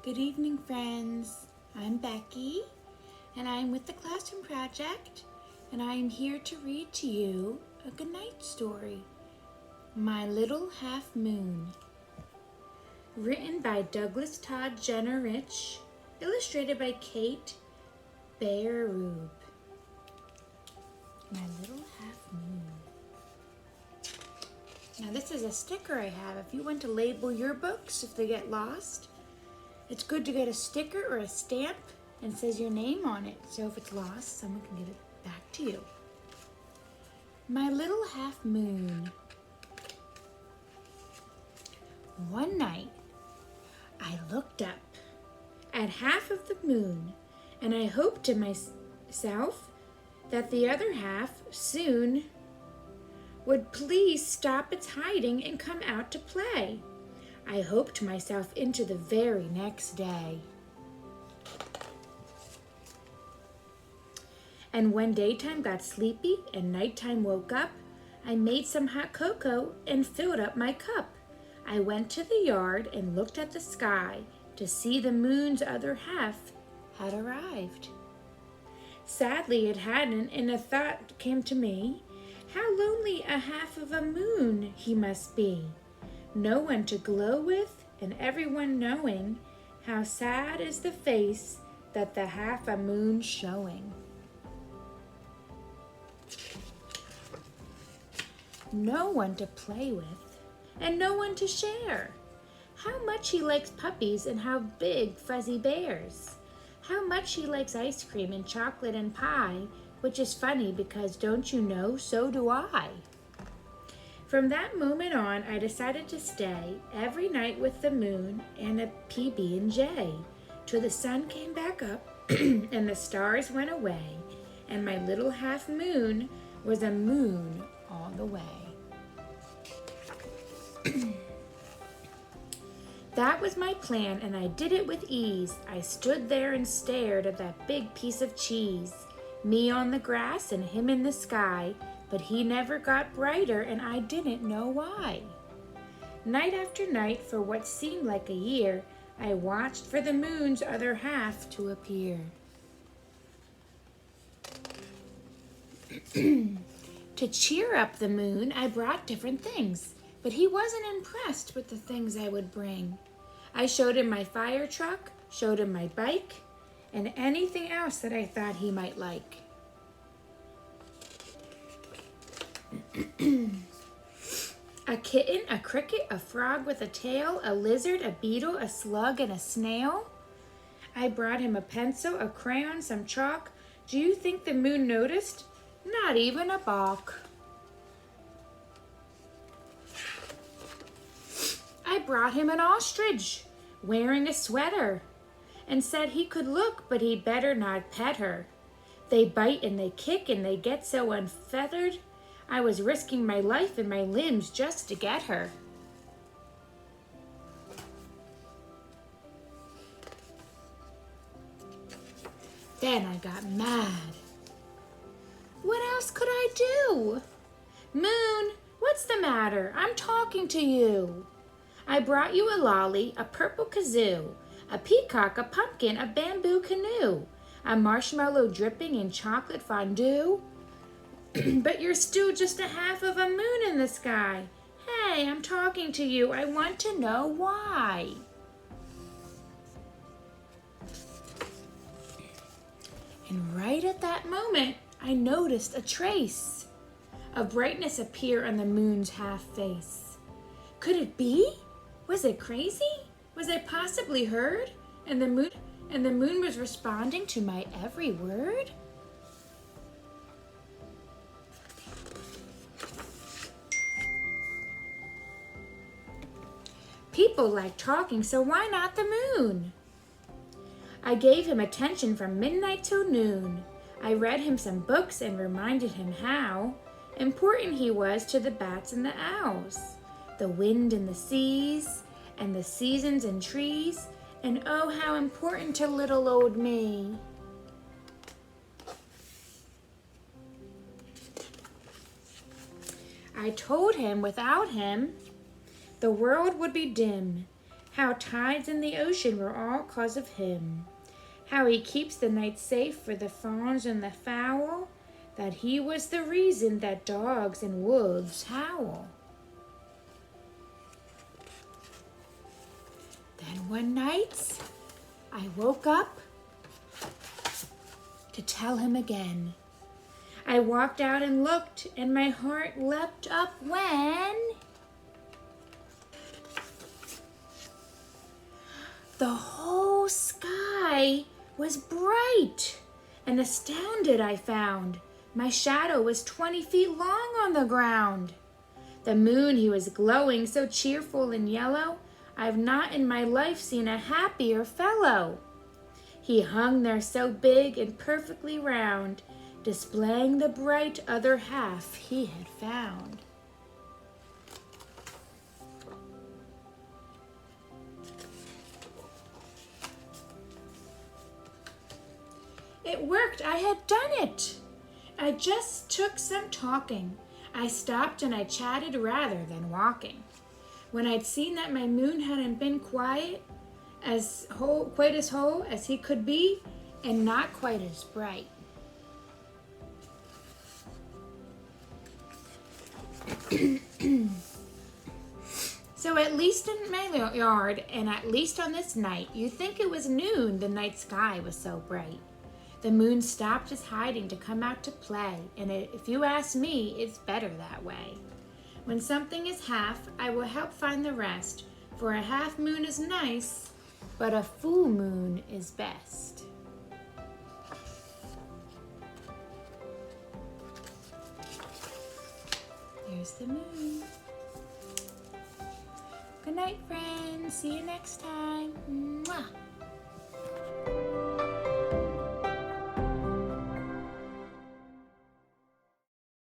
Good evening, friends. I'm Becki, and I'm with the Classroom Project, and I am here to read to you a goodnight story, My Little Half Moon. Written by Douglas Todd Jennerich, illustrated by Kate Bayerrube. My Little Half Moon. Now this is a sticker I have. If you want to label your books, if they get lost, it's good to get a sticker or a stamp and it says your name on it. So if it's lost, someone can give it back to you. My Little Half Moon. One night, I looked up at half of the moon and I hoped to myself that the other half soon would please stop its hiding and come out to play. I hoped myself into the very next day. And when daytime got sleepy and nighttime woke up, I made some hot cocoa and filled up my cup. I went to the yard and looked at the sky to see the moon's other half had arrived. Sadly, it hadn't, and a thought came to me, how lonely a half of a moon he must be. No one to glow with, and everyone knowing how sad is the face that the half a moon's showing. No one to play with, and no one to share. How much he likes puppies and how big fuzzy bears. How much he likes ice cream and chocolate and pie, which is funny because don't you know, so do I. From that moment on, I decided to stay every night with the moon and a PB&J till the sun came back up and the stars went away, and my little half moon was a moon all the way. That was my plan, and I did it with ease. I stood there and stared at that big piece of cheese, me on the grass and him in the sky, but he never got brighter, and I didn't know why. Night after night, for what seemed like a year, I watched for the moon's other half to appear. To cheer up the moon, I brought different things, but he wasn't impressed with the things I would bring. I showed him my fire truck, showed him my bike, and anything else that I thought he might like. A kitten, a cricket, a frog with a tail, a lizard, a beetle, a slug, and a snail. I brought him a pencil, a crayon, some chalk. Do you think the moon noticed? Not even a balk. I brought him an ostrich, wearing a sweater, and said he could look, but he'd better not pet her. They bite and they kick and they get so unfeathered. I was risking my life and my limbs just to get her. Then I got mad. What else could I do? Moon, what's the matter? I'm talking to you. I brought you a lolly, a purple kazoo, a peacock, a pumpkin, a bamboo canoe, a marshmallow dripping in chocolate fondue. But you're still just a half of a moon in the sky. Hey, I'm talking to you. I want to know why. And right at that moment, I noticed a trace of brightness appear on the moon's half face. Could it be? Was it crazy? Was I possibly heard? And the moon was responding to my every word? People like talking, so why not the moon? I gave him attention from midnight till noon. I read him some books and reminded him how important he was to the bats and the owls, the wind and the seas, and the seasons and trees, and oh, how important to little old me. I told him without him, the world would be dim, How tides in the ocean were all 'cause of him. How he keeps the night safe for the fawns and the fowl. That he was the reason that dogs and wolves howl. Then one night, I woke up to tell him again. I walked out and looked, and my heart leapt up when the whole sky was bright, and astounded I found my shadow was 20 feet long on the ground. The moon, he was glowing so cheerful and yellow, I've not in my life seen a happier fellow. He hung there so big and perfectly round, displaying the bright other half he had found. It worked, I had done it. I just took some talking. I stopped and I chatted rather than walking. When I'd seen that my moon hadn't been quite as whole as he could be, and not quite as bright. So at least in my yard, and at least on this night, you'd think it was noon, the night sky was so bright. The moon stopped his hiding to come out to play, and if you ask me, it's better that way. When something is half, I will help find the rest, for a half moon is nice, but a full moon is best. Here's the moon. Good night, friends. See you next time. Mwah.